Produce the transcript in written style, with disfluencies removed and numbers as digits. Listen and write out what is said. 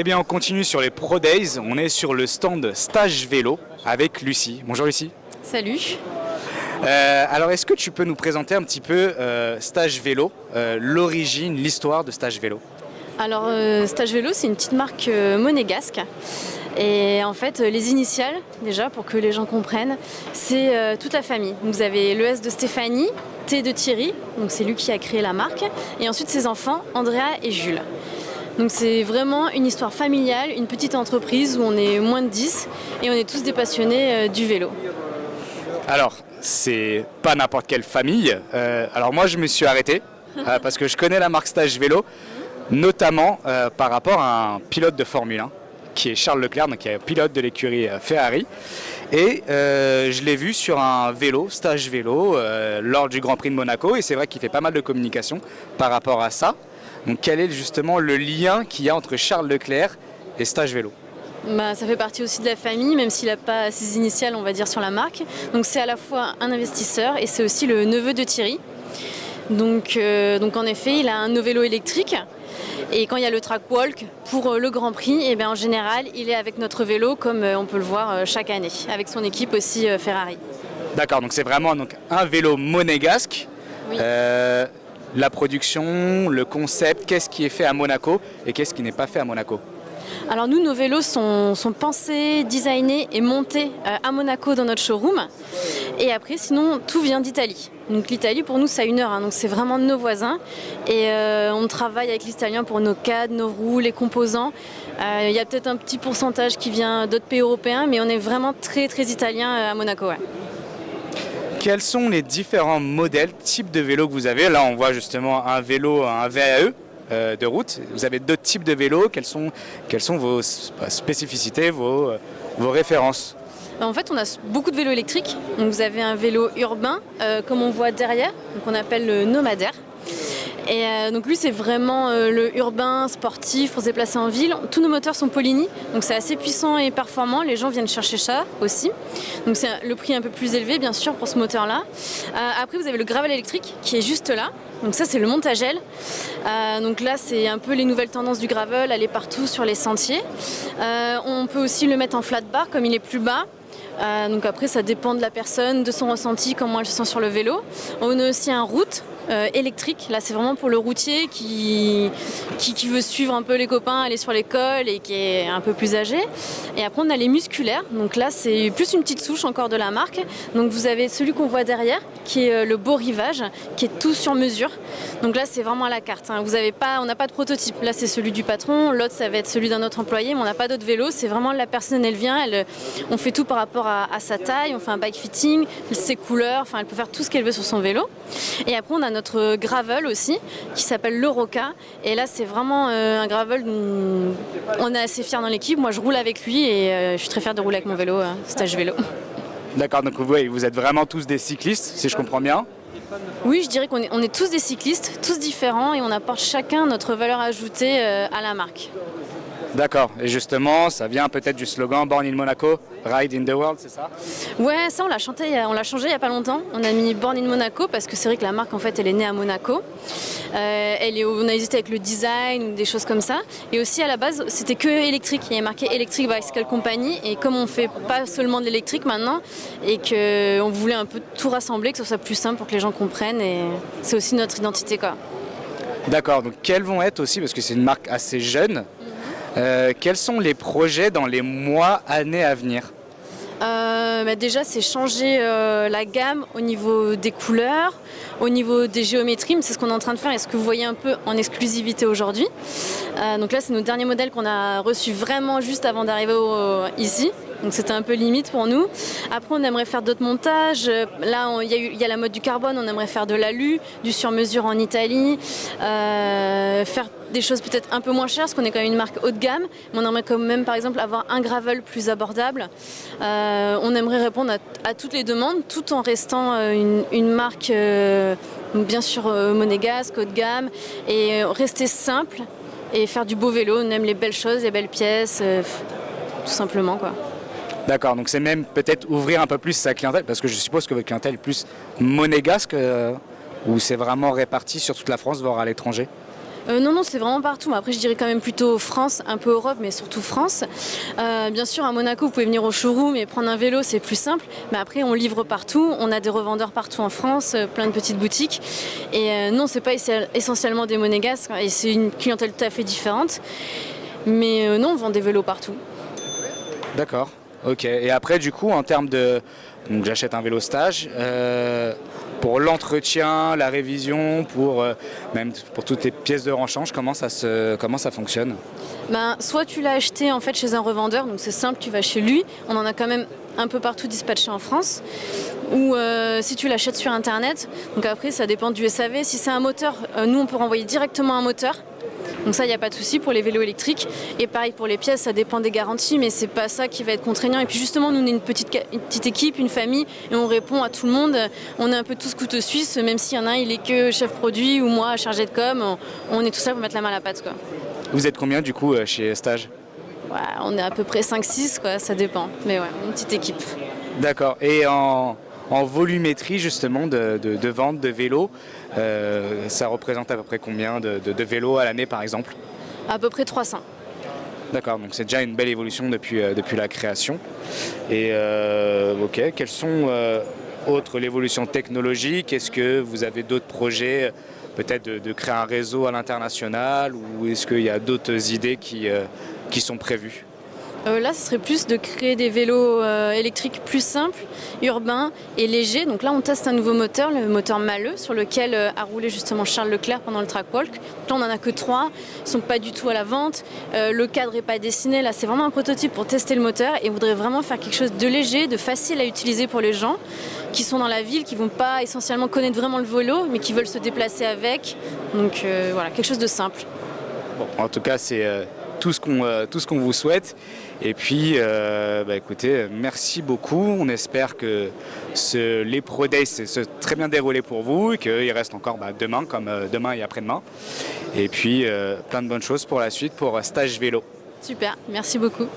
bien, on continue sur les Pro Days. On est sur le stand Stage Vélo avec Lucie. Bonjour Lucie. Salut. Alors, est-ce que tu peux nous présenter un petit peu Stage Vélo, l'origine, l'histoire de Stage Vélo? Alors, Stage Vélo, c'est une petite marque monégasque. Et en fait, les initiales, déjà, pour que les gens comprennent, c'est toute la famille. Donc, vous avez le S de Stéphanie, T de Thierry, donc c'est lui qui a créé la marque, et ensuite ses enfants, Andrea et Jules. Donc c'est vraiment une histoire familiale, une petite entreprise où on est moins de 10 et on est tous des passionnés du vélo. Alors, c'est pas n'importe quelle famille. Alors moi, je me suis arrêté parce que je connais la marque Stage Vélo, notamment par rapport à un pilote de Formule 1, qui est Charles Leclerc, donc qui est pilote de l'écurie Ferrari. Et je l'ai vu sur un vélo, Stage Vélo, lors du Grand Prix de Monaco. Et c'est vrai qu'il fait pas mal de communication par rapport à ça. Donc quel est justement le lien qu'il y a entre Charles Leclerc et Stage Vélo? Ça fait partie aussi de la famille, même s'il n'a pas ses initiales, on va dire, sur la marque. Donc c'est à la fois un investisseur et c'est aussi le neveu de Thierry. Donc en effet, il a un vélo électrique. Et quand il y a le track walk pour le Grand Prix, et bien en général, il est avec notre vélo, comme on peut le voir chaque année, avec son équipe aussi Ferrari. D'accord, donc c'est vraiment un vélo monégasque. Oui. La production, le concept, qu'est-ce qui est fait à Monaco et qu'est-ce qui n'est pas fait à Monaco? Alors nous, nos vélos sont pensés, designés et montés à Monaco dans notre showroom. Et après, sinon, tout vient d'Italie. Donc l'Italie, pour nous, c'est à 1 heure, donc c'est vraiment nos voisins. Et on travaille avec l'Italien pour nos cadres, nos roues, les composants. Il y a peut-être un petit pourcentage qui vient d'autres pays européens, mais on est vraiment très, très italien à Monaco. Ouais. Quels sont les différents modèles, types de vélos que vous avez? Là, on voit justement un vélo, un VAE de route. Vous avez d'autres types de vélos. Quelles sont vos spécificités, vos références? En fait, on a beaucoup de vélos électriques. Donc, vous avez un vélo urbain, comme on voit derrière, qu'on appelle le nomadaire. Et donc lui, c'est vraiment le urbain sportif pour se déplacer en ville. Tous nos moteurs sont Polini, donc c'est assez puissant et performant. Les gens viennent chercher ça aussi. Donc c'est le prix un peu plus élevé, bien sûr, pour ce moteur-là. Après, vous avez le gravel électrique qui est juste là. Donc ça, c'est le Montagel. Donc là, c'est un peu les nouvelles tendances du gravel, aller partout sur les sentiers. On peut aussi le mettre en flat bar, comme il est plus bas. Donc après, ça dépend de la personne, de son ressenti, comment elle se sent sur le vélo. On a aussi un route électrique. Là, c'est vraiment pour le routier qui veut suivre un peu les copains, aller sur l'école et qui est un peu plus âgé. Et après, on a les musculaires. Donc là, c'est plus une petite souche encore de la marque. Donc vous avez celui qu'on voit derrière, qui est le beau rivage, qui est tout sur mesure. Donc là, c'est vraiment à la carte. On n'a pas de prototype. Là, c'est celui du patron. L'autre, ça va être celui d'un autre employé, mais on n'a pas d'autre vélo. C'est vraiment la personne, elle vient, on fait tout par rapport à sa taille. On fait un bike fitting, ses couleurs. Enfin, elle peut faire tout ce qu'elle veut sur son vélo. Et après, on a notre gravel aussi, qui s'appelle le Roca. Et là, c'est vraiment un gravel dont on est assez fiers dans l'équipe. Moi, je roule avec lui et je suis très fière de rouler avec mon vélo, Stage Vélo. D'accord, donc vous êtes vraiment tous des cyclistes, si je comprends bien. Oui, je dirais qu'on est tous des cyclistes, tous différents, et on apporte chacun notre valeur ajoutée à la marque. D'accord, et justement, ça vient peut-être du slogan Born in Monaco, Ride in the World, c'est ça? Ouais, ça on l'a changé il n'y a pas longtemps. On a mis Born in Monaco parce que c'est vrai que la marque en fait elle est née à Monaco. On a hésité avec le design ou des choses comme ça. Et aussi à la base c'était que électrique. Il y avait marqué Electric Bicycle Company. Et comme on fait pas seulement de l'électrique maintenant et qu'on voulait un peu tout rassembler, que ce soit plus simple pour que les gens comprennent. Et c'est aussi notre identité quoi. D'accord, donc quels vont être aussi, parce que c'est une marque assez jeune, quels sont les projets dans les mois, années à venir? Déjà, c'est changer la gamme au niveau des couleurs, au niveau des géométries. C'est ce qu'on est en train de faire et ce que vous voyez un peu en exclusivité aujourd'hui. Donc là, c'est nos derniers modèles qu'on a reçus vraiment juste avant d'arriver ici. Donc c'était un peu limite pour nous. Après, on aimerait faire d'autres montages. Là, il y a la mode du carbone. On aimerait faire de l'alu, du sur-mesure en Italie, faire des choses peut-être un peu moins chères, parce qu'on est quand même une marque haut de gamme. Mais on aimerait quand même, par exemple, avoir un gravel plus abordable. On aimerait répondre à toutes les demandes, tout en restant une marque, bien sûr, monégasque, haut de gamme, et rester simple et faire du beau vélo. On aime les belles choses, les belles pièces, tout simplement, quoi. D'accord, donc c'est même peut-être ouvrir un peu plus sa clientèle, parce que je suppose que votre clientèle est plus monégasque, ou c'est vraiment réparti sur toute la France, voire à l'étranger? Non, non, c'est vraiment partout. Mais après, je dirais quand même plutôt France, un peu Europe, mais surtout France. Bien sûr, à Monaco, vous pouvez venir au showroom et prendre un vélo, c'est plus simple. Mais après, on livre partout. On a des revendeurs partout en France, plein de petites boutiques. Et non, c'est pas essentiellement des monégasques. Et c'est une clientèle tout à fait différente. Mais non, on vend des vélos partout. D'accord, ok. Et après, du coup, en termes de... Donc j'achète un vélo stage. Pour l'entretien, la révision, même pour toutes les pièces de rechange, comment ça fonctionne? Soit tu l'as acheté en fait chez un revendeur, donc c'est simple, tu vas chez lui. On en a quand même un peu partout dispatché en France. Ou si tu l'achètes sur internet, donc après ça dépend du SAV. Si c'est un moteur, nous on peut renvoyer directement un moteur. Donc ça, il n'y a pas de souci pour les vélos électriques. Et pareil pour les pièces, ça dépend des garanties, mais c'est pas ça qui va être contraignant. Et puis justement, nous, on est une petite équipe, une famille, et on répond à tout le monde. On est un peu tous couteaux suisses, même s'il y en a un, il est que chef produit, ou moi, chargé de com. On est tous là pour mettre la main à la pâte, quoi. Vous êtes combien, du coup, chez Stage? Ouais, on est à peu près 5-6, quoi, ça dépend. Mais ouais, une petite équipe. D'accord. Et en volumétrie, justement, de vente de vélos, ça représente à peu près combien de vélos à l'année, par exemple? À peu près 300. D'accord, donc c'est déjà une belle évolution depuis la création. Et ok, quelles sont autres l'évolution technologique? Est-ce que vous avez d'autres projets, peut-être de créer un réseau à l'international, ou est-ce qu'il y a d'autres idées qui sont prévues? Là, ce serait plus de créer des vélos électriques plus simples, urbains et légers. Donc là, on teste un nouveau moteur, le moteur Maleux, sur lequel a roulé justement Charles Leclerc pendant le track walk. Là, on n'en a que 3, ils ne sont pas du tout à la vente. Le cadre n'est pas dessiné. Là, c'est vraiment un prototype pour tester le moteur et on voudrait vraiment faire quelque chose de léger, de facile à utiliser pour les gens qui sont dans la ville, qui ne vont pas essentiellement connaître vraiment le vélo, mais qui veulent se déplacer avec. Donc voilà, quelque chose de simple. Bon, en tout cas, c'est tout ce qu'on vous souhaite. Et puis, écoutez, merci beaucoup. On espère que les Pro Days se très bien déroulé pour vous et qu'il reste encore demain, comme demain et après-demain. Et puis, plein de bonnes choses pour la suite pour Stage Vélo. Super, merci beaucoup.